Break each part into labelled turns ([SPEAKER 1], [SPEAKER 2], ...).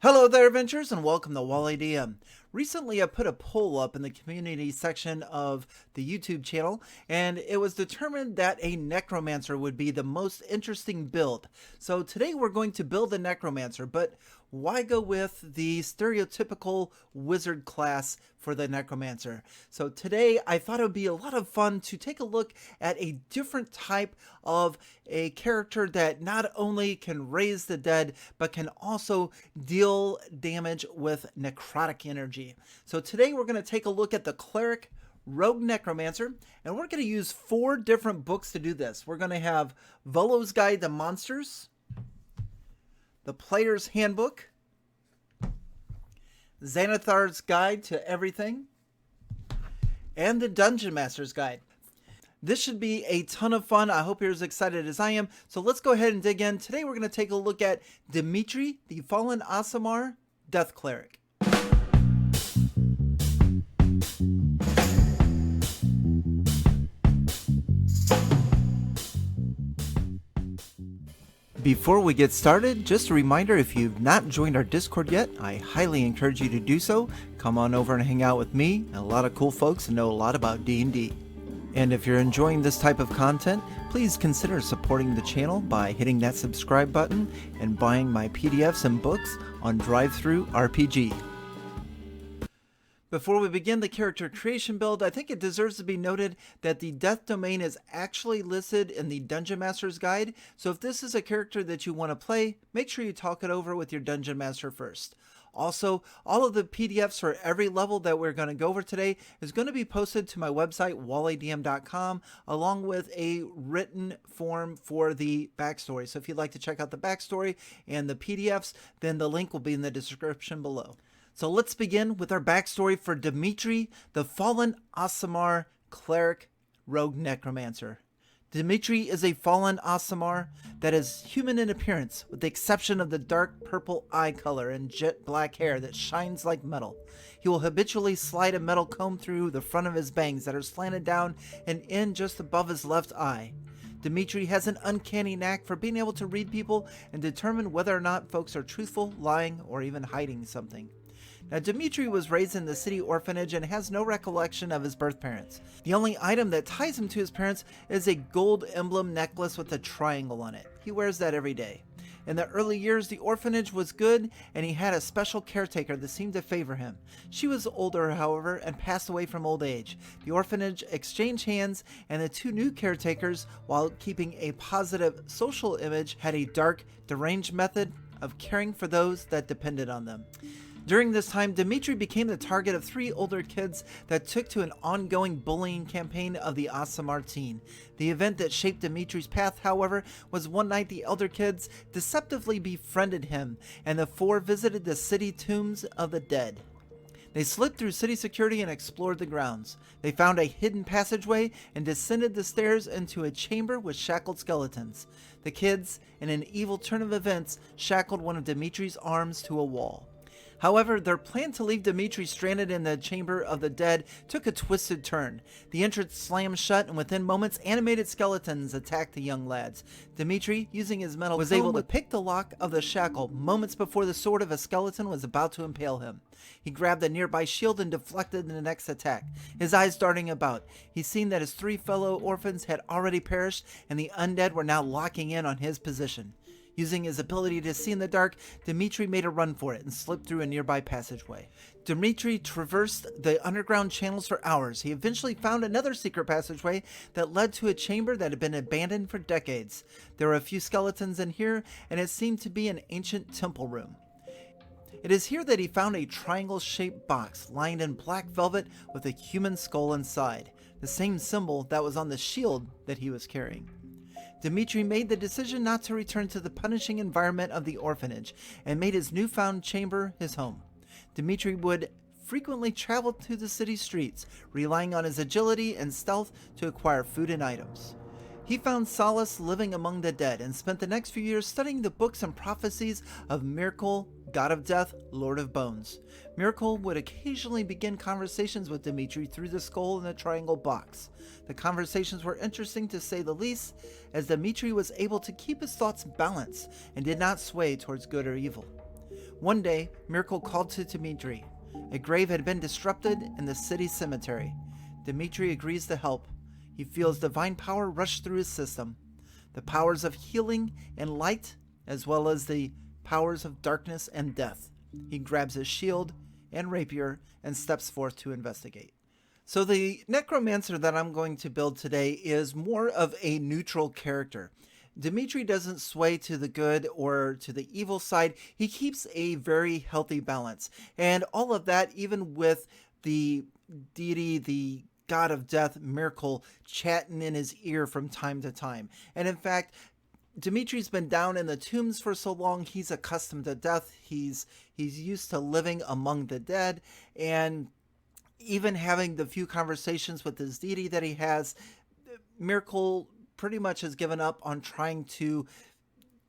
[SPEAKER 1] Hello there, adventurers, and welcome to Wally DM. Recently, I put a poll up in the community section of the YouTube channel, and it was determined that a Necromancer would be the most interesting build. So today we're going to build a Necromancer, but why go with the stereotypical wizard class for the Necromancer? So today I thought it would be a lot of fun to take a look at a different type of a character that not only can raise the dead, but can also deal damage with necrotic energy. So today we're going to take a look at the Cleric Rogue Necromancer, and we're going to use 4 different books to do this. We're going to have Volo's Guide to Monsters, the Player's Handbook, Xanathar's Guide to Everything, and the Dungeon Master's Guide. This should be a ton of fun. I hope you're as excited as I am. So let's go ahead and dig in. Today we're going to take a look at Dmitri, the Fallen Aasimar Death Cleric. Before we get started, just a reminder, if you've not joined our Discord yet, I highly encourage you to do so. Come on over and hang out with me and a lot of cool folks who know a lot about D&D. And if you're enjoying this type of content, please consider supporting the channel by hitting that subscribe button and buying my PDFs and books on Drive-Thru RPG. Before we begin the character creation build, I think it deserves to be noted that the death domain is actually listed in the Dungeon Master's Guide, so if this is a character that you want to play, make sure you talk it over with your Dungeon Master first. Also, all of the PDFs for every level that we're going to go over today is going to be posted to my website, wallydm.com, along with a written form for the backstory. So if you'd like to check out the backstory and the PDFs, then the link will be in the description below. So let's begin with our backstory for Dmitri, the Fallen Aasimar Cleric Rogue Necromancer. Dmitri is a Fallen Aasimar that is human in appearance, with the exception of the dark purple eye color and jet black hair that shines like metal. He will habitually slide a metal comb through the front of his bangs that are slanted down and in just above his left eye. Dmitri has an uncanny knack for being able to read people and determine whether or not folks are truthful, lying, or even hiding something. Now, Dmitri was raised in the city orphanage and has no recollection of his birth parents. The only item that ties him to his parents is a gold emblem necklace with a triangle on it. He wears that every day. In the early years, the orphanage was good, and he had a special caretaker that seemed to favor him. She was older, however, and passed away from old age. The orphanage exchanged hands, and the 2 new caretakers, while keeping a positive social image, had a dark, deranged method of caring for those that depended on them. During this time, Dmitri became the target of 3 older kids that took to an ongoing bullying campaign of the Aasimar teen. The event that shaped Dmitri's path, however, was one night the elder kids deceptively befriended him, and the 4 visited the city tombs of the dead. They slipped through city security and explored the grounds. They found a hidden passageway and descended the stairs into a chamber with shackled skeletons. The kids, in an evil turn of events, shackled one of Dmitri's arms to a wall. However, their plan to leave Dmitri stranded in the Chamber of the Dead took a twisted turn. The entrance slammed shut, and within moments, animated skeletons attacked the young lads. Dmitri, using his metal was able to pick the lock of the shackle moments before the sword of a skeleton was about to impale him. He grabbed a nearby shield and deflected the next attack, his eyes darting about. He seen that his 3 fellow orphans had already perished, and the undead were now locking in on his position. Using his ability to see in the dark, Dmitri made a run for it and slipped through a nearby passageway. Dmitri traversed the underground channels for hours. He eventually found another secret passageway that led to a chamber that had been abandoned for decades. There were a few skeletons in here, and it seemed to be an ancient temple room. It is here that he found a triangle-shaped box lined in black velvet with a human skull inside, the same symbol that was on the shield that he was carrying. Dmitri made the decision not to return to the punishing environment of the orphanage and made his newfound chamber his home. Dmitri would frequently travel to the city streets, relying on his agility and stealth to acquire food and items. He found solace living among the dead and spent the next few years studying the books and prophecies of Miracle, God of Death, Lord of Bones. Miracle would occasionally begin conversations with Dmitri through the skull in the triangle box. The conversations were interesting to say the least, as Dmitri was able to keep his thoughts balanced and did not sway towards good or evil. One day, Miracle called to Dmitri. A grave had been disrupted in the city cemetery. Dmitri agrees to help. He feels divine power rush through his system. The powers of healing and light, as well as the powers of darkness and death. He grabs his shield and rapier and steps forth to investigate. So the Necromancer that I'm going to build today is more of a neutral character. Dmitri doesn't sway to the good or to the evil side. He keeps a very healthy balance. And all of that, even with the deity, the god of death, Miracle, chatting in his ear from time to time. And in fact, Dmitri's been down in the tombs for so long, he's accustomed to death. He's used to living among the dead. And even having the few conversations with his deity that he has, Miracle pretty much has given up on trying to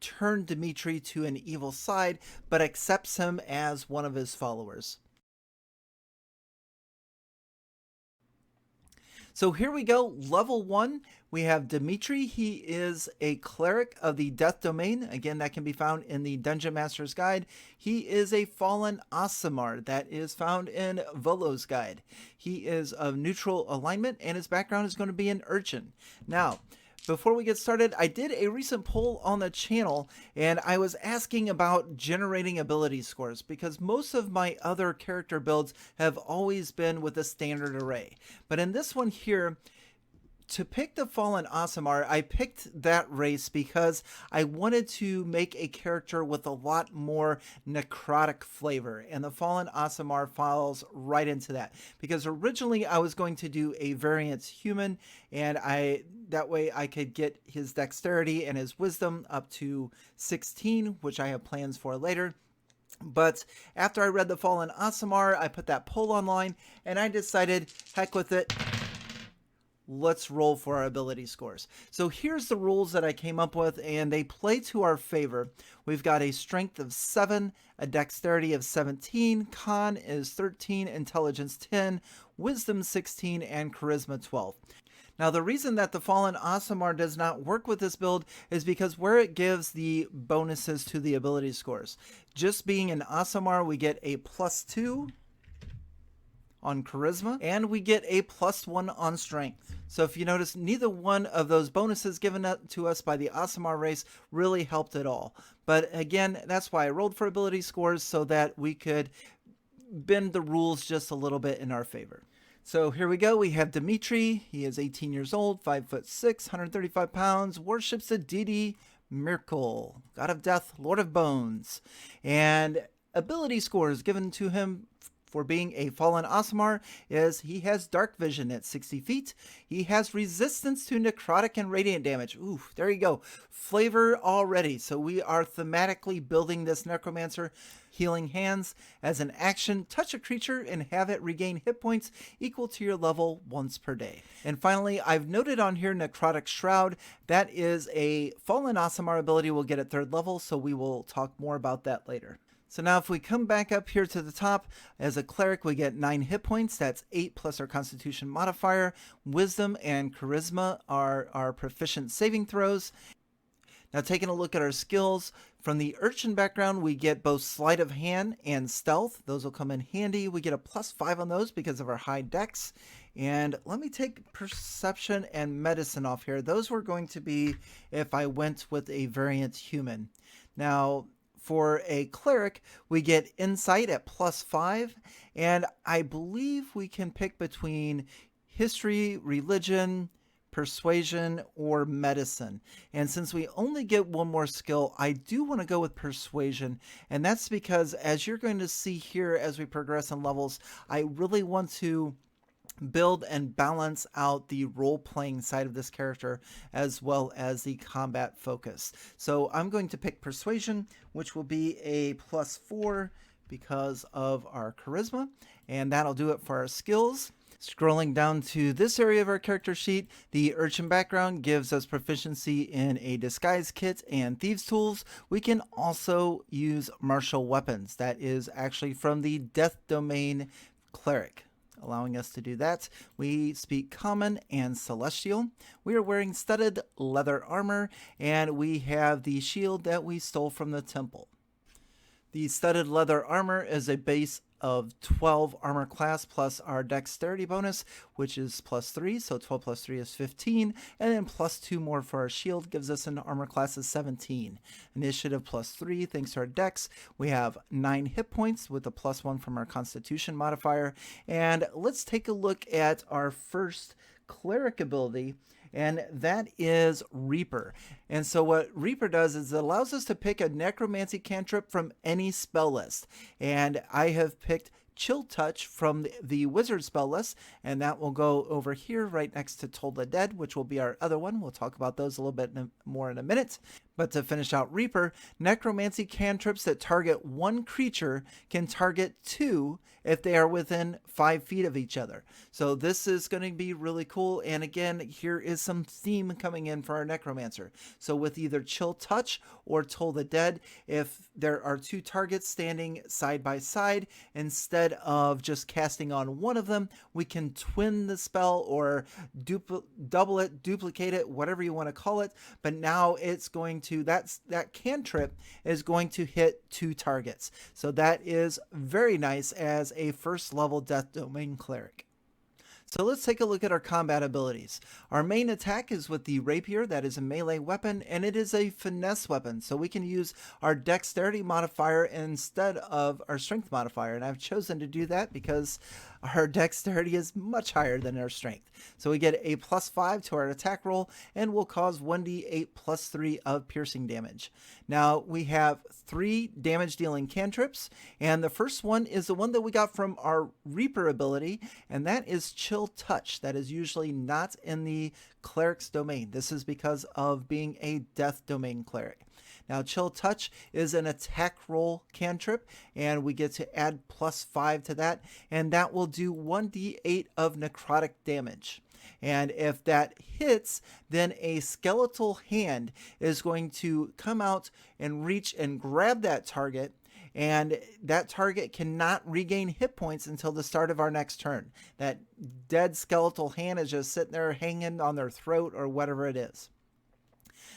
[SPEAKER 1] turn Dmitri to an evil side, but accepts him as one of his followers. So here we go, level 1, we have Dmitri. He is a cleric of the Death Domain. Again, that can be found in the Dungeon Master's Guide. He is a Fallen Aasimar that is found in Volo's Guide. He is of neutral alignment, and his background is going to be an urchin. Now, before we get started, I did a recent poll on the channel, and I was asking about generating ability scores because most of my other character builds have always been with a standard array. But in this one here, to pick the Fallen Aasimar, I picked that race because I wanted to make a character with a lot more necrotic flavor, and the Fallen Aasimar falls right into that. Because originally I was going to do a variant human, and that way I could get his dexterity and his wisdom up to 16, which I have plans for later. But after I read the Fallen Aasimar, I put that poll online, and I decided, heck with it. Let's roll for our ability scores. So here's the rules that I came up with, and they play to our favor. We've got a strength of 7, a dexterity of 17, con is 13, intelligence 10, wisdom 16, and charisma 12. Now, the reason that the Fallen Aasimar does not work with this build is because where it gives the bonuses to the ability scores. Just being an Aasimar, we get a +2 on charisma, and we get a +1 on strength. So if you notice, neither one of those bonuses given to us by the Aasimar race really helped at all. But again, that's why I rolled for ability scores, so that we could bend the rules just a little bit in our favor. So here we go. We have Dmitri. He is 18 years old, 5'6", 135 pounds, worships the deity Miracle, god of death, lord of bones. And ability scores given to him for being a Fallen Aasimar is he has dark vision at 60 feet. He has resistance to necrotic and radiant damage. Ooh, there you go. Flavor already. So we are thematically building this Necromancer. Healing hands. As an action, touch a creature and have it regain hit points equal to your level once per day. And finally, I've noted on here Necrotic Shroud. That is a Fallen Aasimar ability we'll get at 3rd level, so we will talk more about that later. So now if we come back up here to the top, as a cleric we get 9 hit points. That's 8 plus our constitution modifier. Wisdom and charisma are our proficient saving throws. Now taking a look at our skills, from the urchin background we get both sleight of hand and stealth. Those will come in handy. We get a +5 on those because of our high dex. And let me take perception and medicine off here. Those were going to be if I went with a variant human. Now for a cleric, we get insight at +5, and I believe we can pick between history, religion, persuasion, or medicine. And since we only get one more skill, I do want to go with persuasion, and that's because, as you're going to see here as we progress in levels, I really want to build and balance out the role-playing side of this character as well as the combat focus. So I'm going to pick persuasion, which will be a +4 because of our charisma, and that'll do it for our skills. Scrolling down to this area of our character sheet, the urchin background gives us proficiency in a disguise kit and thieves tools. We can also use martial weapons. That is actually from the Death Domain cleric. Allowing us to do that, we speak Common and Celestial. We are wearing studded leather armor, and we have the shield that we stole from the temple. The studded leather armor is a base of 12 armor class plus our dexterity bonus, which is +3, so 12 plus 3 is 15, and then +2 more for our shield gives us an armor class of 17. Initiative +3, thanks to our dex, we have 9 hit points with a +1 from our constitution modifier. And let's take a look at our first cleric ability, and that is Reaper. And so what Reaper does is it allows us to pick a necromancy cantrip from any spell list. And I have picked Chill Touch from the wizard spell list, and that will go over here right next to Toll the Dead, which will be our other one. We'll talk about those a little bit more in a minute. But to finish out Reaper, necromancy cantrips that target one creature can target two if they are within 5 feet of each other. So this is going to be really cool. And again, here is some theme coming in for our necromancer. So with either Chill Touch or Toll the Dead, if there are 2 targets standing side by side, instead of just casting on one of them, we can twin the spell or double it, duplicate it, whatever you want to call it. But now it's going to, that cantrip is going to hit 2 targets. So that is very nice as a first level Death Domain cleric. So let's take a look at our combat abilities. Our main attack is with the rapier. That is a melee weapon, and it is a finesse weapon. So we can use our dexterity modifier instead of our strength modifier. And I've chosen to do that because our dexterity is much higher than our strength. So we get a +5 to our attack roll and will cause 1d8 +3 of piercing damage. Now we have 3 damage dealing cantrips, and the first one is the one that we got from our Reaper ability, and that is Chill Touch. That is usually not in the cleric's domain. This is because of being a Death Domain cleric. Now, Chill Touch is an attack roll cantrip, and we get to add +5 to that, and that will do 1d8 of necrotic damage. And if that hits, then a skeletal hand is going to come out and reach and grab that target, and that target cannot regain hit points until the start of our next turn. That dead skeletal hand is just sitting there hanging on their throat or whatever it is.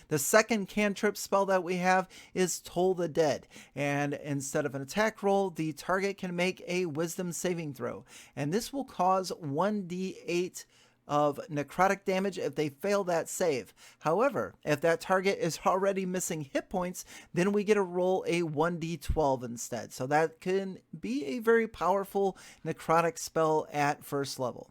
[SPEAKER 1] The second cantrip spell that we have is Toll the Dead, and instead of an attack roll, the target can make a wisdom saving throw, and this will cause 1d8 of necrotic damage if they fail that save. However, if that target is already missing hit points, then we get to roll a 1d12 instead. So that can be a very powerful necrotic spell at first level.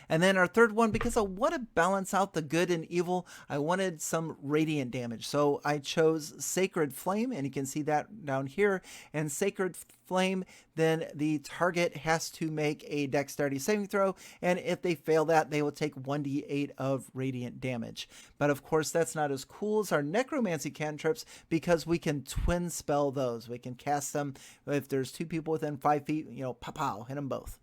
[SPEAKER 1] And then our third one, because I want to balance out the good and evil, I wanted some radiant damage. So I chose Sacred Flame, and you can see that down here. And Sacred Flame, then the target has to make a dexterity saving throw, and if they fail that, they will take 1d8 of radiant damage. But of course, that's not as cool as our necromancy cantrips because we can twin spell those. We can cast them if there's 2 people within 5 feet, pow, hit them both.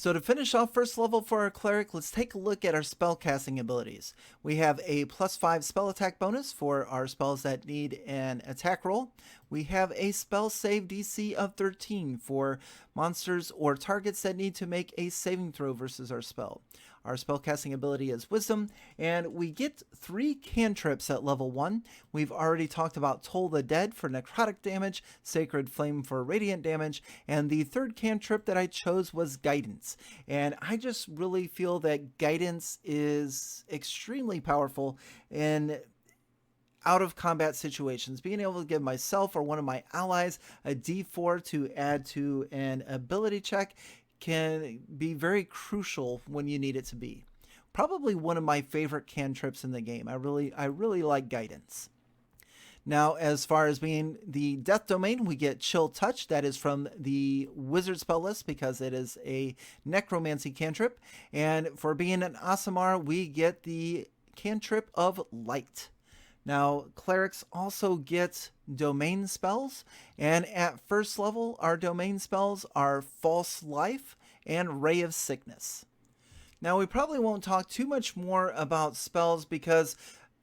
[SPEAKER 1] So to finish off first level for our cleric, let's take a look at our spell casting abilities. We have a +5 spell attack bonus for our spells that need an attack roll. We have a spell save DC of 13 for monsters or targets that need to make a saving throw versus our spell. Our spellcasting ability is Wisdom, and we get 3 cantrips at level 1. We've already talked about Toll the Dead for necrotic damage, Sacred Flame for radiant damage, and the third cantrip that I chose was Guidance. And I just really feel that Guidance is extremely powerful in out of combat situations. Being able to give myself or one of my allies a d4 to add to an ability check can be very crucial when you need it to be. Probably one of my favorite cantrips in the game. I really like Guidance. Now, as far as being the Death Domain, we get Chill Touch. That is from the Wizard spell list because it is a necromancy cantrip. And for being an Aasimar, we get the cantrip of Light. Now, clerics also get domain spells, and at first level, our domain spells are False Life and Ray of Sickness. Now, we probably won't talk too much more about spells because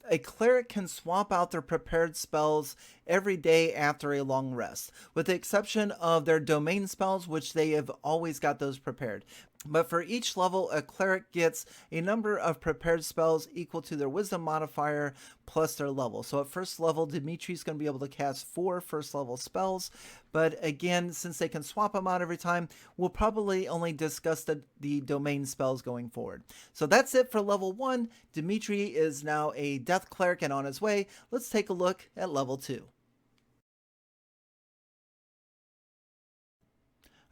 [SPEAKER 1] a cleric can swap out their prepared spells every day after a long rest, with the exception of their domain spells, which they have always got those prepared. But for each level, a cleric gets a number of prepared spells equal to their wisdom modifier plus their level. So at first level, Dimitri's going to be able to cast 4 first level spells. But again, since they can swap them out every time, we'll probably only discuss the domain spells going forward. So that's it for level 1. Dmitri is now a death cleric and on his way. Let's take a look at level 2.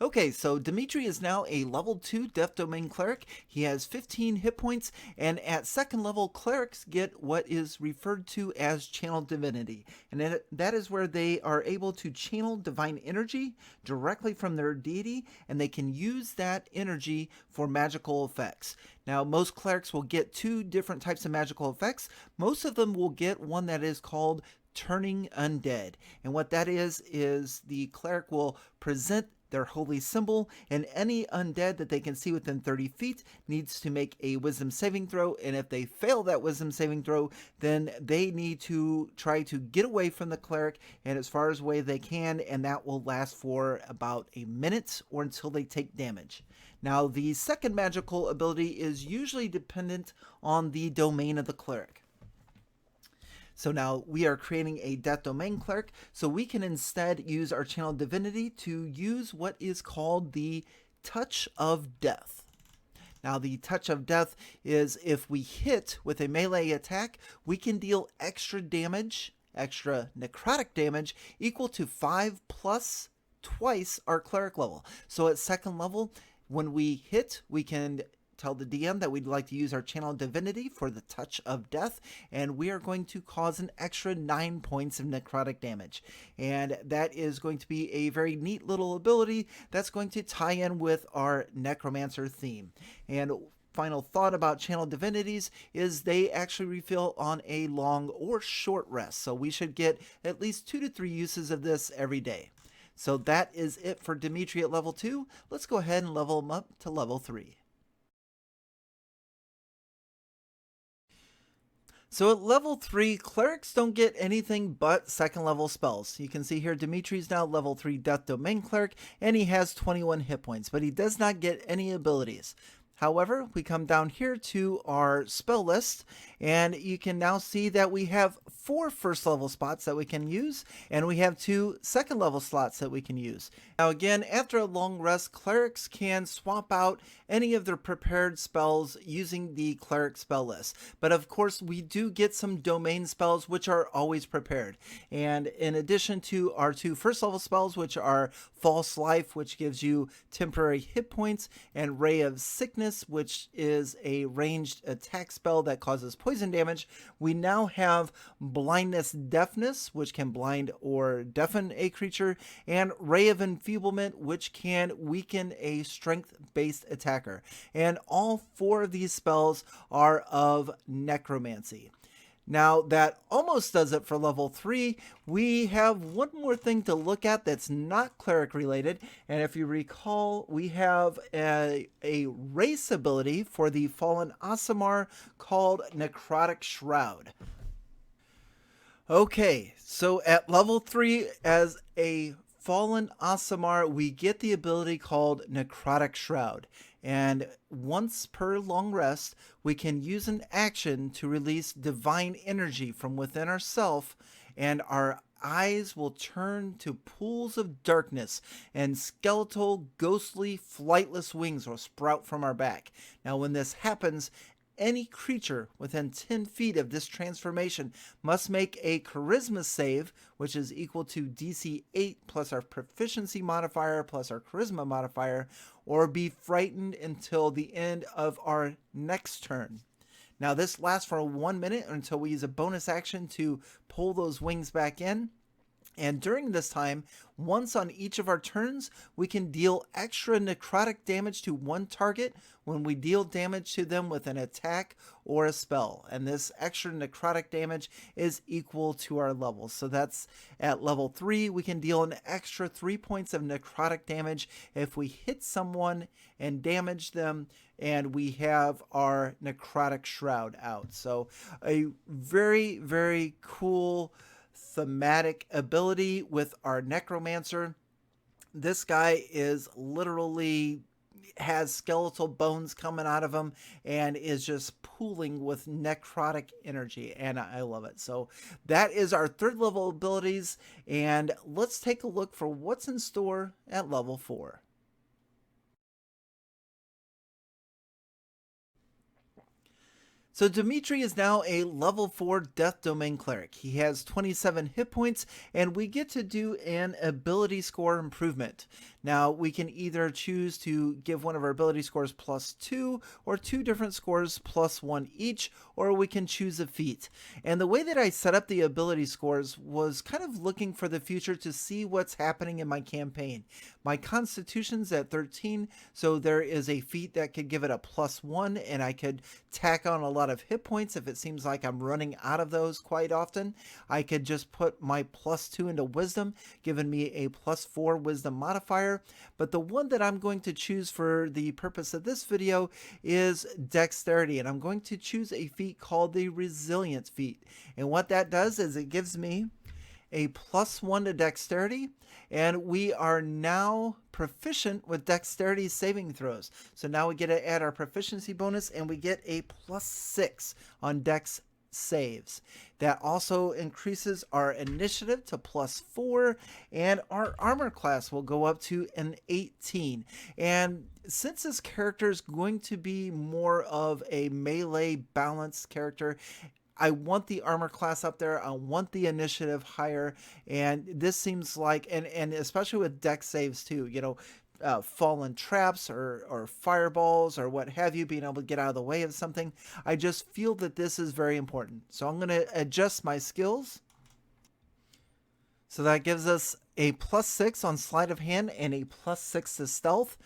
[SPEAKER 1] Okay, so Dmitri is now a level 2 Death Domain Cleric. He has 15 hit points, and at second level, clerics get what is referred to as Channel Divinity. And that is where they are able to channel divine energy directly from their deity, and they can use that energy for magical effects. Now, most clerics will get 2 different types of magical effects. Most of them will get one that is called Turning Undead. And what that is the cleric will present their holy symbol, and any undead that they can see within 30 feet needs to make a wisdom saving throw, and if they fail that wisdom saving throw, then they need to try to get away from the cleric and as far as away they can, and that will last for about a minute or until they take damage. Now, the second magical ability is usually dependent on the domain of the cleric. So now we are creating a Death Domain Cleric, so we can instead use our Channel Divinity to use what is called the Touch of Death. Now, the Touch of Death is if we hit with a melee attack, we can deal extra damage, extra necrotic damage, equal to 5 plus twice our cleric level. So at second level, when we hit, we can tell the DM that we'd like to use our Channel Divinity for the Touch of Death, and we are going to cause an extra 9 points of necrotic damage. And that is going to be a very neat little ability that's going to tie in with our Necromancer theme. And final thought about Channel Divinities is they actually refill on a long or short rest, so we should get at least 2 to 3 uses of this every day. So that is it for Dmitri at level 2. Let's go ahead and level him up to level 3. So at level 3, clerics don't get anything but second level spells. You can see here Dimitri's now level 3 Death Domain Cleric, and he has 21 hit points, but he does not get any abilities. However, we come down here to our spell list, and you can now see that we have 4 first level spots that we can use, and we have 2 second level slots that we can use. Now again, after a long rest, clerics can swap out any of their prepared spells using the cleric spell list. But of course, we do get some domain spells which are always prepared. And in addition to our 2 first level spells, which are False Life, which gives you temporary hit points, and Ray of Sickness, which is a ranged attack spell that causes poison damage, we now have Blindness Deafness, which can blind or deafen a creature, and Ray of Enfeeblement, which can weaken a strength-based attacker. And all 4 of these spells are of necromancy. Now, that almost does it for level 3. We have one more thing to look at that's not cleric related, and if you recall, we have a race ability for the Fallen Aasimar called Necrotic Shroud. Okay, so at level 3, as a Fallen Aasimar, we get the ability called Necrotic Shroud. And once per long rest, we can use an action to release divine energy from within ourselves, and our eyes will turn to pools of darkness, and skeletal, ghostly, flightless wings will sprout from our back. Now, when this happens, any creature within 10 feet of this transformation must make a charisma save, which is equal to DC 8 plus our proficiency modifier plus our charisma modifier, or be frightened until the end of our next turn. Now, this lasts for 1 minute until we use a bonus action to pull those wings back in. And during this time, once on each of our turns, we can deal extra necrotic damage to one target when we deal damage to them with an attack or a spell. And this extra necrotic damage is equal to our level. So that's at level 3, we can deal an extra 3 points of necrotic damage if we hit someone and damage them, and we have our Necrotic Shroud out. So a very, very cool thematic ability with our Necromancer. This guy is literally has skeletal bones coming out of him and is just pooling with necrotic energy, and I love it. So that is our 3rd level abilities, and let's take a look for what's in store at level 4. So Dmitri is now a level 4 Death Domain Cleric. He has 27 hit points, and we get to do an ability score improvement. Now, we can either choose to give one of our ability scores +2, or 2 different scores +1 each, or we can choose a feat. And the way that I set up the ability scores was kind of looking for the future to see what's happening in my campaign. My Constitution's at 13, so there is a feat that could give it a +1, and I could tack on a lot of hit points if it seems like I'm running out of those quite often. I could just put my +2 into Wisdom, giving me a +4 Wisdom modifier. But the one that I'm going to choose for the purpose of this video is Dexterity, and I'm going to choose a feat called the Resilience feat. And what that does is it gives me a +1 to Dexterity, and we are now proficient with Dexterity saving throws. So now we get to add our proficiency bonus, and we get a +6 on Dex saves. That also increases our initiative to +4, and our armor class will go up to an 18. And since this character is going to be more of a melee balanced character, I want the armor class up there. I want the initiative higher, and this seems like, and especially with dex saves too, fallen traps or fireballs or what have you, being able to get out of the way of something. I just feel that this is very important. So I'm going to adjust my skills. So that gives us a +6 on sleight of hand and a +6 to stealth.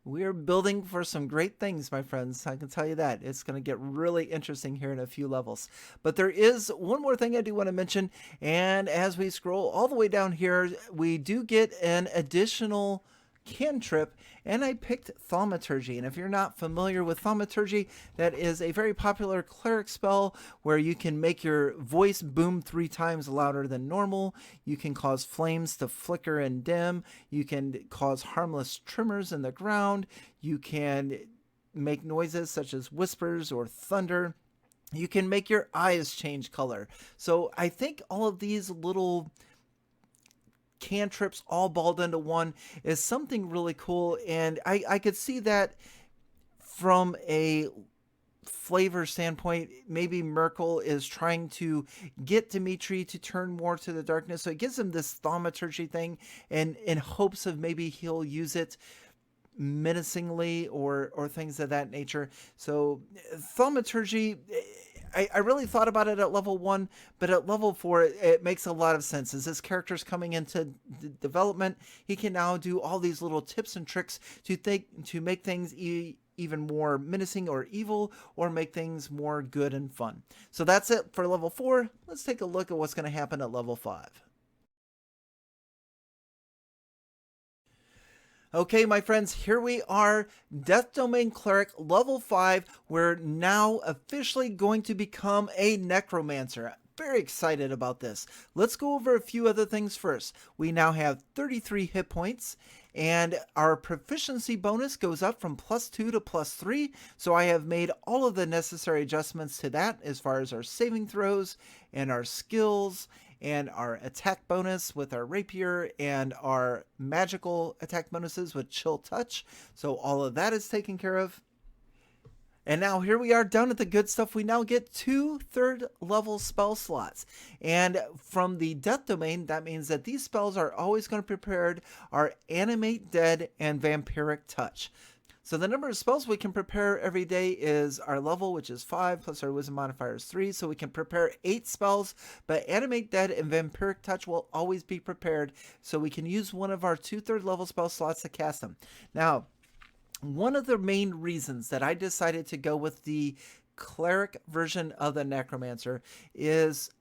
[SPEAKER 1] We're building for some great things, my friends. I can tell you that. It's going to get really interesting here in a few levels. But there is one more thing I do want to mention. And as we scroll all the way down here, we do get an additional cantrip, and I picked Thaumaturgy. And if you're not familiar with Thaumaturgy, that is a very popular cleric spell where you can make your voice boom 3 times louder than normal. You can cause flames to flicker and dim. You can cause harmless tremors in the ground. You can make noises such as whispers or thunder. You can make your eyes change color. So I think all of these little cantrips all balled into one is something really cool, and I could see that from a flavor standpoint. Maybe Merkel is trying to get Dmitri to turn more to the darkness, so it gives him this thaumaturgy thing, and in hopes of maybe he'll use it menacingly or things of that nature. So thaumaturgy, I really thought about it at level 1, but at level 4, it makes a lot of sense. As this character's coming into development, he can now do all these little tips and tricks to make things even more menacing or evil, or make things more good and fun. So that's it for level 4. Let's take a look at what's going to happen at level 5. Okay, my friends, here we are, Death Domain Cleric, level 5. We're now officially going to become a Necromancer. Very excited about this. Let's go over a few other things first. We now have 33 hit points, and our proficiency bonus goes up from +2 to +3. So I have made all of the necessary adjustments to that as far as our saving throws and our skills and our attack bonus with our rapier and our magical attack bonuses with chill touch. So all of that is taken care of. And now here we are down at the good stuff. We now get 2 3rd level spell slots. And from the Death Domain, that means that these spells are always going to be prepared are Animate, Dead, and Vampiric Touch. So the number of spells we can prepare every day is our level, which is 5, plus our wisdom modifier is 3. So we can prepare 8 spells, but Animate, Dead, and Vampiric Touch will always be prepared. So we can use one of our 2 3rd level spell slots to cast them. Now, one of the main reasons that I decided to go with the cleric version of the Necromancer is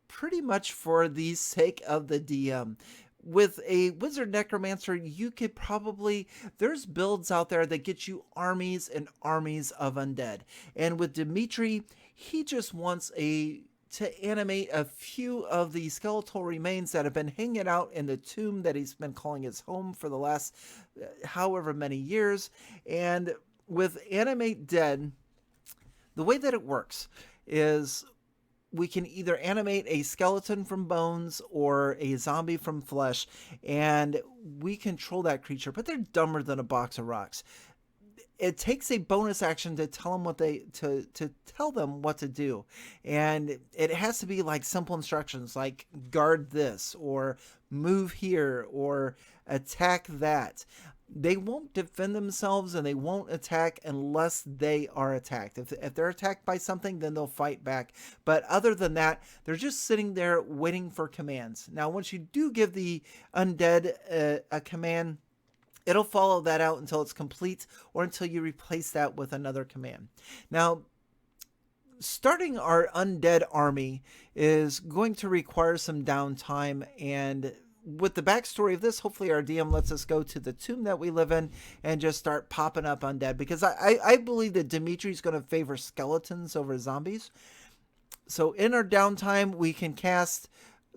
[SPEAKER 1] pretty much for the sake of the DM. With a wizard necromancer, you could probably, there's builds out there that get you armies and armies of undead. And with Dmitri, he just wants a to animate a few of the skeletal remains that have been hanging out in the tomb that he's been calling his home for the last however many years. And with Animate Dead, the way that it works is we can either animate a skeleton from bones or a zombie from flesh, and we control that creature, but they're dumber than a box of rocks. It takes a bonus action to tell them to tell them what to do, and it has to be like simple instructions, like guard this, or move here, or attack that. They won't defend themselves and they won't attack unless they are attacked. If they're attacked by something, then they'll fight back. But other than that, they're just sitting there waiting for commands. Now, once you do give the undead a command, it'll follow that out until it's complete or until you replace that with another command. Now, starting our undead army is going to require some downtime, and with the backstory of this, hopefully our DM lets us go to the tomb that we live in and just start popping up undead, because I believe that Dmitri is going to favor skeletons over zombies. So in our downtime, we can cast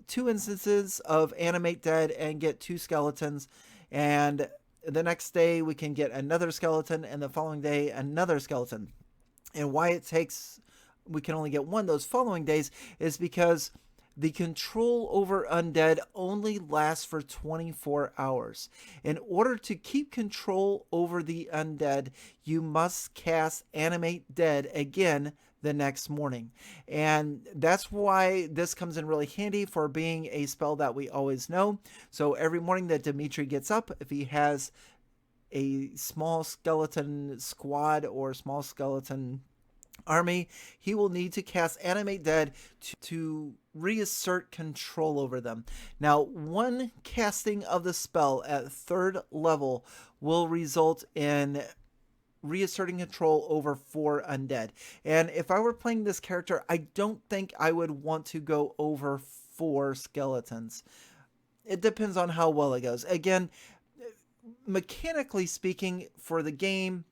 [SPEAKER 1] 2 instances of Animate Dead and get 2 skeletons, and the next day we can get another skeleton, and the following day another skeleton. And why we can only get 1 those following days is because the control over undead only lasts for 24 hours. In order to keep control over the undead, you must cast Animate Dead again the next morning. And that's why this comes in really handy for being a spell that we always know. So every morning that Dmitri gets up, if he has a small skeleton squad or small skeleton army, he will need to cast Animate Dead to reassert control over them. Now, 1 casting of the spell at 3rd level will result in reasserting control over 4 undead. And if I were playing this character, I don't think I would want to go over 4 skeletons. It depends on how well it goes. Again, mechanically speaking, for the game,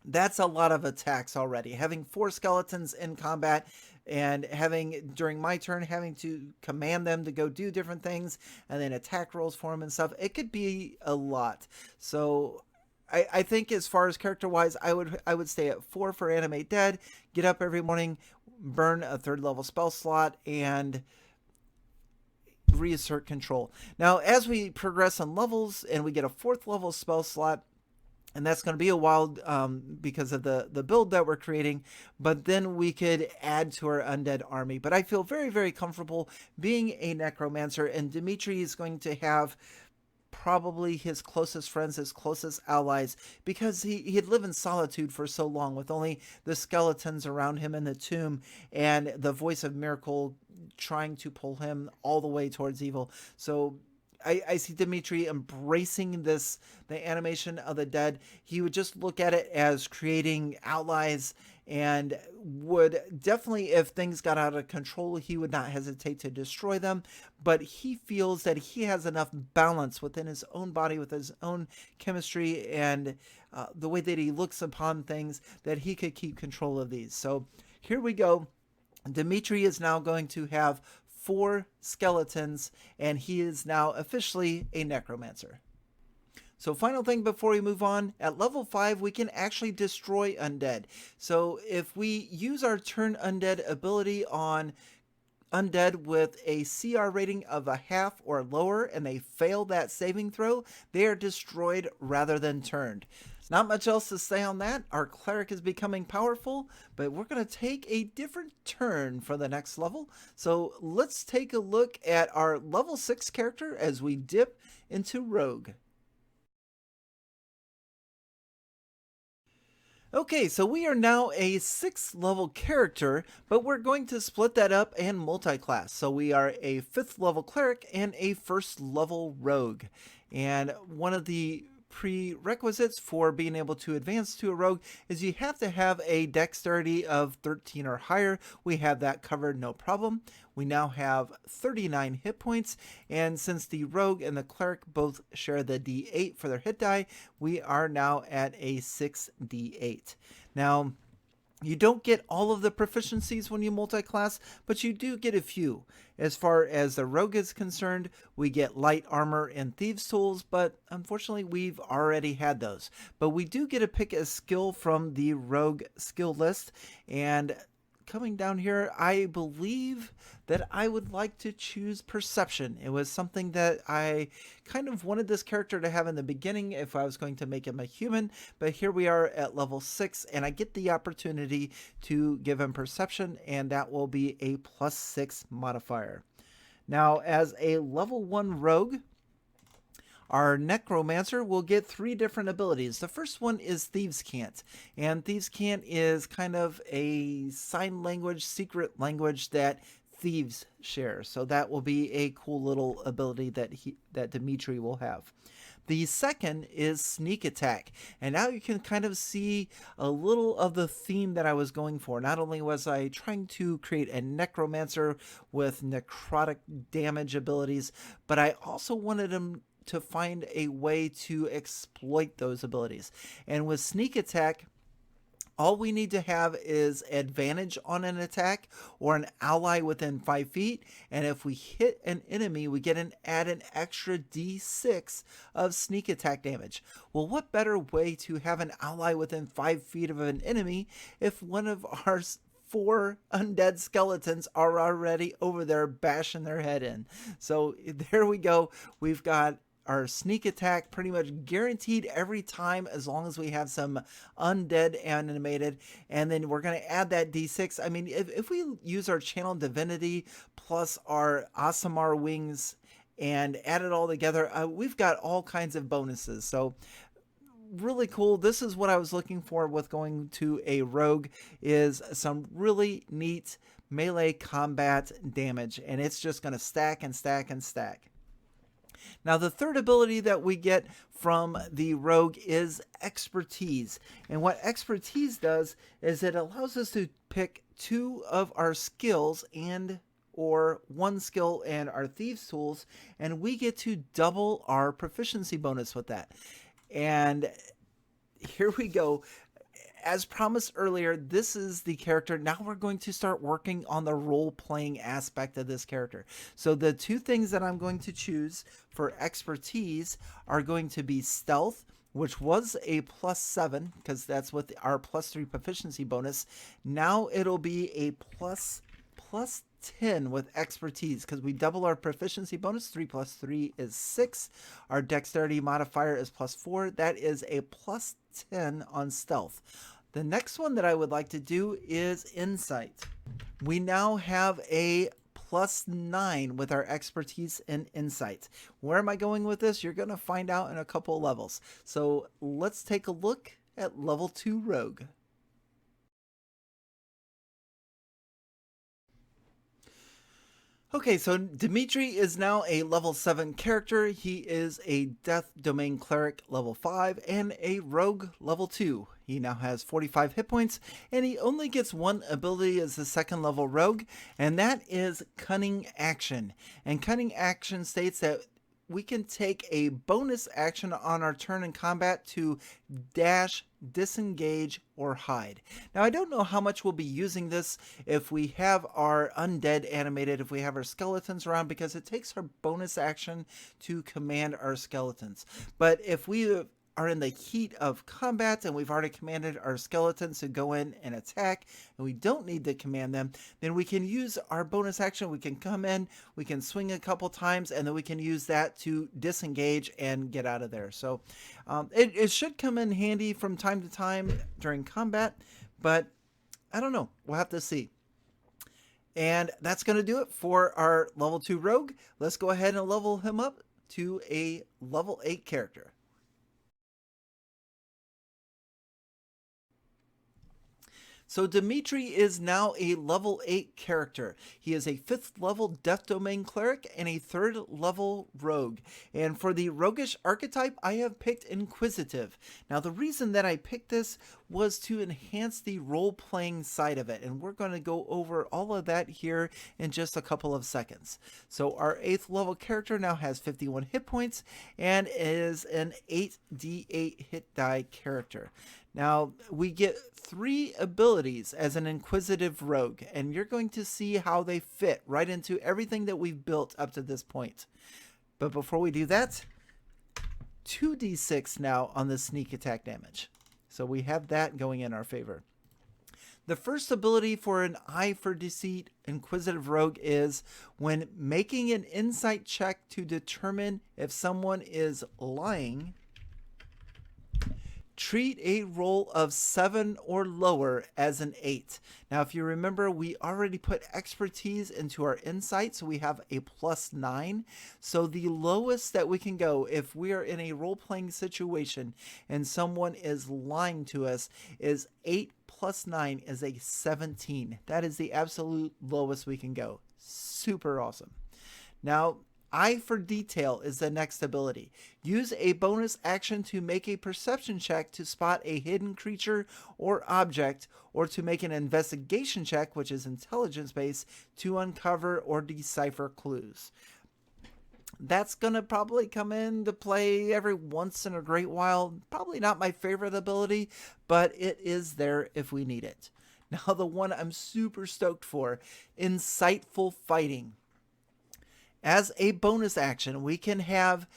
[SPEAKER 1] that's a lot of attacks already. Having 4 skeletons in combat and during my turn, having to command them to go do different things and then attack rolls for them and stuff, it could be a lot. So I think as far as character-wise, I would stay at 4 for Animate Dead, get up every morning, burn a 3rd level spell slot, and reassert control. Now, as we progress on levels and we get a 4th level spell slot, and that's going to be a while because of the build that we're creating, but then we could add to our undead army. But I feel very, very comfortable being a necromancer, and Dmitri is going to have probably his closest friends, his closest allies, because he had lived in solitude for so long with only the skeletons around him in the tomb and the voice of Miracle trying to pull him all the way towards evil. So I see Dmitri embracing the animation of the dead. He would just look at it as creating allies, and would definitely, if things got out of control, he would not hesitate to destroy them. But he feels that he has enough balance within his own body, with his own chemistry, and the way that he looks upon things, that he could keep control of these. So here we go. Dmitri is now going to have 4 skeletons, and he is now officially a necromancer. So final thing before we move on, at level 5 we can actually destroy undead. So if we use our turn undead ability on undead with a CR rating of a half or lower and they fail that saving throw, they are destroyed rather than turned. Not much else to say on that. Our cleric is becoming powerful, but we're going to take a different turn for the next level. So let's take a look at our level 6 character as we dip into rogue. Okay, so we are now a 6th level character, but we're going to split that up and multi-class. So we are a 5th level cleric and a 1st level rogue. And one of the prerequisites for being able to advance to a rogue is you have to have a dexterity of 13 or higher. We have that covered, no problem. We now have 39 hit points, and since the rogue and the cleric both share the d8 for their hit die, we are now at a 6d8. Now, You don't get all of the proficiencies when you multi-class, but you do get a few. As far as the rogue is concerned, we get light armor and thieves tools, but unfortunately we've already had those. But we do get to pick a skill from the rogue skill list, and coming down here, I believe that I would like to choose Perception. It was something that I kind of wanted this character to have in the beginning if I was going to make him a human, but here we are at level 6, and I get the opportunity to give him Perception, and that will be a +6 modifier. Now, as a level 1 rogue, our Necromancer will get 3 different abilities. The first one is Thieves Cant, and Thieves Cant is kind of a sign language, secret language that thieves share. So that will be a cool little ability that Dmitri will have. The second is Sneak Attack, and now you can kind of see a little of the theme that I was going for. Not only was I trying to create a Necromancer with necrotic damage abilities, but I also wanted him to find a way to exploit those abilities. And with Sneak Attack, all we need to have is advantage on an attack or an ally within 5 feet. And if we hit an enemy, we get add an extra d6 of sneak attack damage. Well, what better way to have an ally within 5 feet of an enemy if one of our 4 undead skeletons are already over there bashing their head in? So there we go. We've got our sneak attack pretty much guaranteed every time as long as we have some undead animated, and then we're going to add that d6. I mean, if we use our channel Divinity plus our Aasimar wings and add it all together, we've got all kinds of bonuses. So really cool. This is what I was looking for with going to a rogue, is some really neat melee combat damage, and it's just going to stack and stack and stack. Now, the third ability that we get from the rogue is Expertise. And what Expertise does is it allows us to pick 2 of our skills or 1 skill and our thieves tools, and we get to double our proficiency bonus with that. And here we go. As promised earlier, this is the character. Now we're going to start working on the role-playing aspect of this character. So the 2 things that I'm going to choose for Expertise are going to be Stealth, which was a +7, because that's with our +3 proficiency bonus. Now it'll be a plus 10 with Expertise, because we double our proficiency bonus. 3 + 3 is 6. Our dexterity modifier is +4. That is a +10 on Stealth. The next one that I would like to do is Insight. We now have a +9 with our Expertise and Insight. Where am I going with this? You're going to find out in a couple levels. So let's take a look at level 2 Rogue. Okay, so Dmitri is now a level 7 character. He is a Death Domain Cleric level 5 and a Rogue level 2. He now has 45 hit points, and he only gets 1 ability as a 2nd level Rogue, and that is Cunning Action. And Cunning Action states that we can take a bonus action on our turn in combat to dash, disengage, or hide. Now, I don't know how much we'll be using this if we have our undead animated, if we have our skeletons around, because it takes our bonus action to command our skeletons. But if we are in the heat of combat and we've already commanded our skeletons to go in and attack, and we don't need to command them, then we can use our bonus action. We can come in, we can swing a couple times, and then we can use that to disengage and get out of there. So it should come in handy from time to time during combat, but I don't know. We'll have to see. And that's going to do it for our level 2 rogue. Let's go ahead and level him up to a level 8 character. So Dmitri is now a level 8 character. He is a 5th level Death Domain Cleric and a 3rd level Rogue. And for the Roguish archetype, I have picked Inquisitive. Now, the reason that I picked this was to enhance the role-playing side of it. And we're going to go over all of that here in just a couple of seconds. So our 8th level character now has 51 hit points and is an 8d8 hit die character. Now, we get 3 abilities as an inquisitive rogue, and you're going to see how they fit right into everything that we've built up to this point. But before we do that, 2d6 now on the sneak attack damage. So we have that going in our favor. The first ability for an Eye for Deceit Inquisitive Rogue is when making an insight check to determine if someone is lying, treat a roll of 7 or lower as an 8. Now, if you remember, we already put expertise into our insight, so we have a +9. So the lowest that we can go if we are in a role-playing situation and someone is lying to us is 8 + 9 is a 17. That is the absolute lowest we can go. Super awesome. Now, Eye for Detail is the next ability. Use a bonus action to make a perception check to spot a hidden creature or object, or to make an investigation check, which is intelligence based, to uncover or decipher clues. That's going to probably come into play every once in a great while. Probably not my favorite ability, but it is there if we need it. Now, the one I'm super stoked for, Insightful Fighting. As a bonus action, we can have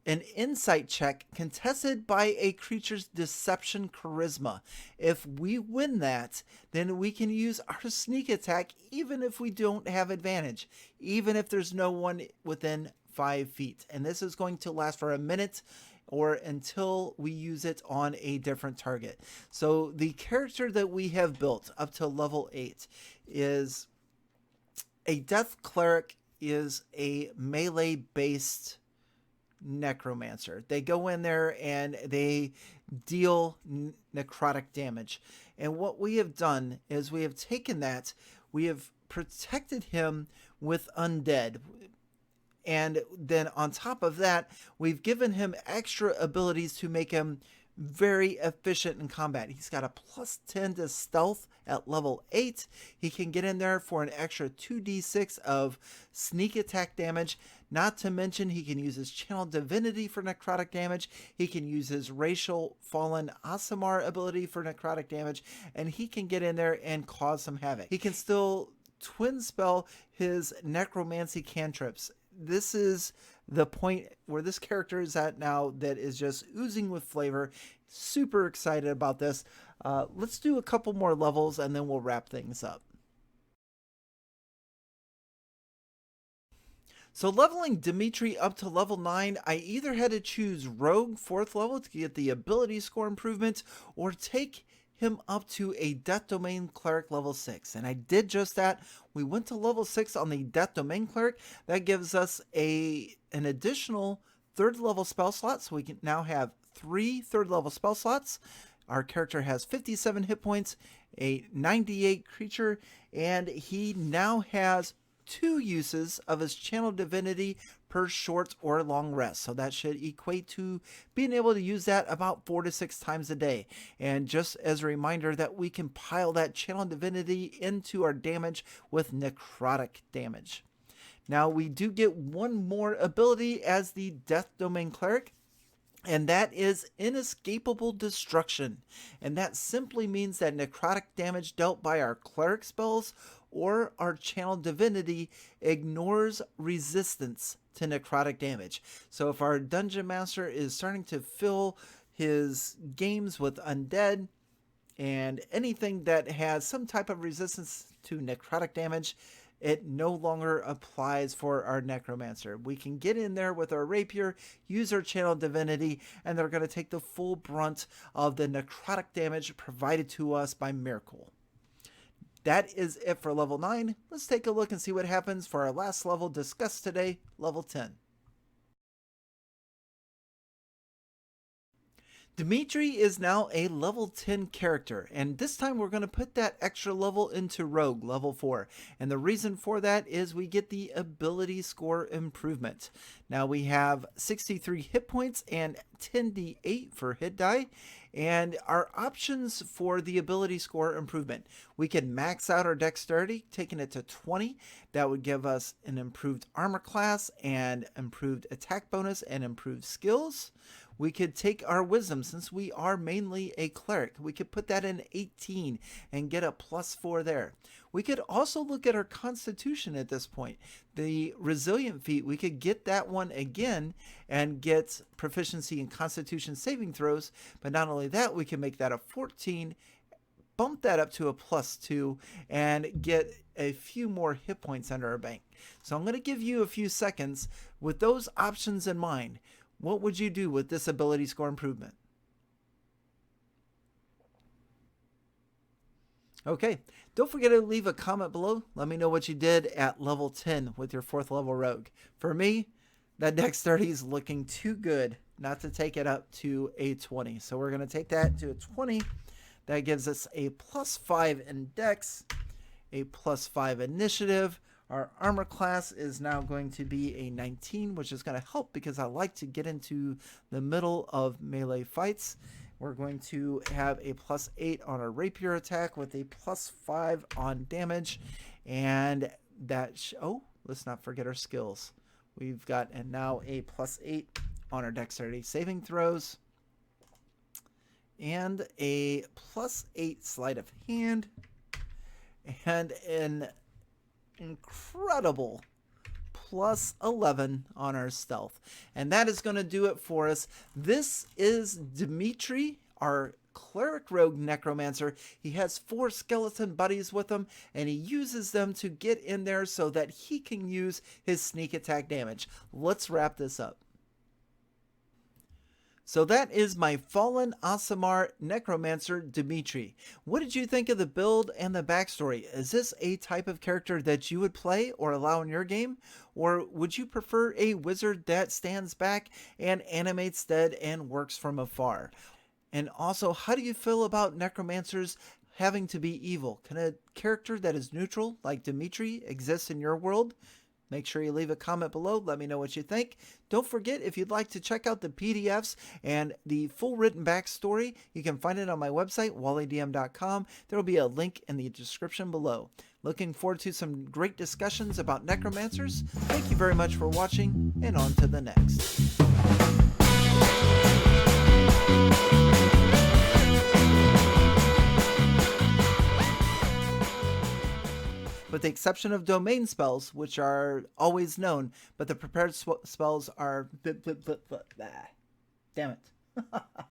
[SPEAKER 1] an insight check contested by a creature's deception charisma. If we win that, then we can use our sneak attack even if we don't have advantage, even if there's no one within 5 feet. And this is going to last for a minute or until we use it on a different target. So the character that we have built up to level 8 is a Death Cleric, is a melee-based necromancer. They go in there and they deal necrotic damage. And what we have done is we have taken that, we have protected him with undead. And then on top of that, we've given him extra abilities to make him very efficient in combat. He's got a +10 to stealth at level 8. He can get in there for an extra 2d6 of sneak attack damage. Not to mention, he can use his channel divinity for necrotic damage. He can use his racial Fallen Aasimar ability for necrotic damage. And he can get in there and cause some havoc. He can still twin spell his necromancy cantrips. This is the point where this character is at now that is just oozing with flavor. Super excited about this. Let's do a couple more levels and then we'll wrap things up. So leveling Dmitri up to level 9, I either had to choose Rogue 4th level to get the ability score improvement or take him up to a Death Domain Cleric level 6. And I did just that. We went to level 6 on the Death Domain Cleric. That gives us an additional 3rd level spell slot. So we can now have 3 3rd level spell slots. Our character has 57 hit points, a 98 creature, and he now has 2 uses of his channel divinity per short or long rest. So that should equate to being able to use that about 4 to 6 times a day. And just as a reminder that we can pile that channel divinity into our damage with necrotic damage. Now we do get one more ability as the Death Domain Cleric, and that is Inescapable Destruction. And that simply means that necrotic damage dealt by our cleric spells or our channel divinity ignores resistance to necrotic damage. So if our dungeon master is starting to fill his games with undead and anything that has some type of resistance to necrotic damage, it no longer applies for our necromancer. We can get in there with our rapier, use our channel divinity, and they're going to take the full brunt of the necrotic damage provided to us by miracle. That is it for level 9. Let's take a look and see what happens for our last level discussed today, level 10. Dmitri is now a level 10 character, and this time we're going to put that extra level into Rogue, level 4. And the reason for that is we get the ability score improvement. Now we have 63 hit points and 10d8 for hit die, and our options for the ability score improvement. We can max out our dexterity, taking it to 20. That would give us an improved armor class and improved attack bonus and improved skills. We could take our wisdom, since we are mainly a cleric. We could put that in 18 and get a +4 there. We could also look at our constitution at this point. The resilient feat, we could get that one again and get proficiency in constitution saving throws. But not only that, we can make that a 14, bump that up to a +2, and get a few more hit points under our bank. So I'm going to give you a few seconds with those options in mind. What would you do with this ability score improvement? Okay, don't forget to leave a comment below. Let me know what you did at level 10 with your 4th level rogue. For me, that dexterity is looking too good not to take it up to a 20. So we're going to take that to a 20. That gives us a +5 in dex, a +5 initiative. Our armor class is now going to be a 19, which is going to help because I like to get into the middle of melee fights. We're going to have a +8 on our rapier attack with a +5 on damage. And that, let's not forget our skills. We've got and now a +8 on our dexterity saving throws. And a +8 sleight of hand. And an incredible +11 on our stealth. And that is going to do it for us. This is Dmitri, our cleric rogue necromancer. He has 4 skeleton buddies with him, and he uses them to get in there so that he can use his sneak attack damage. Let's wrap this up. So that is my Fallen Aasimar Necromancer Dmitri. What did you think of the build and the backstory? Is this a type of character that you would play or allow in your game? Or would you prefer a wizard that stands back and animates dead and works from afar? And also, how do you feel about necromancers having to be evil? Can a character that is neutral, like Dmitri, exist in your world? Make sure you leave a comment below. Let me know what you think. Don't forget, if you'd like to check out the PDFs and the full written backstory, you can find it on my website, wallydm.com. There will be a link in the description below. Looking forward to some great discussions about necromancers. Thank you very much for watching, and on to the next. With the exception of domain spells, which are always known, but the prepared spells are... Damn it.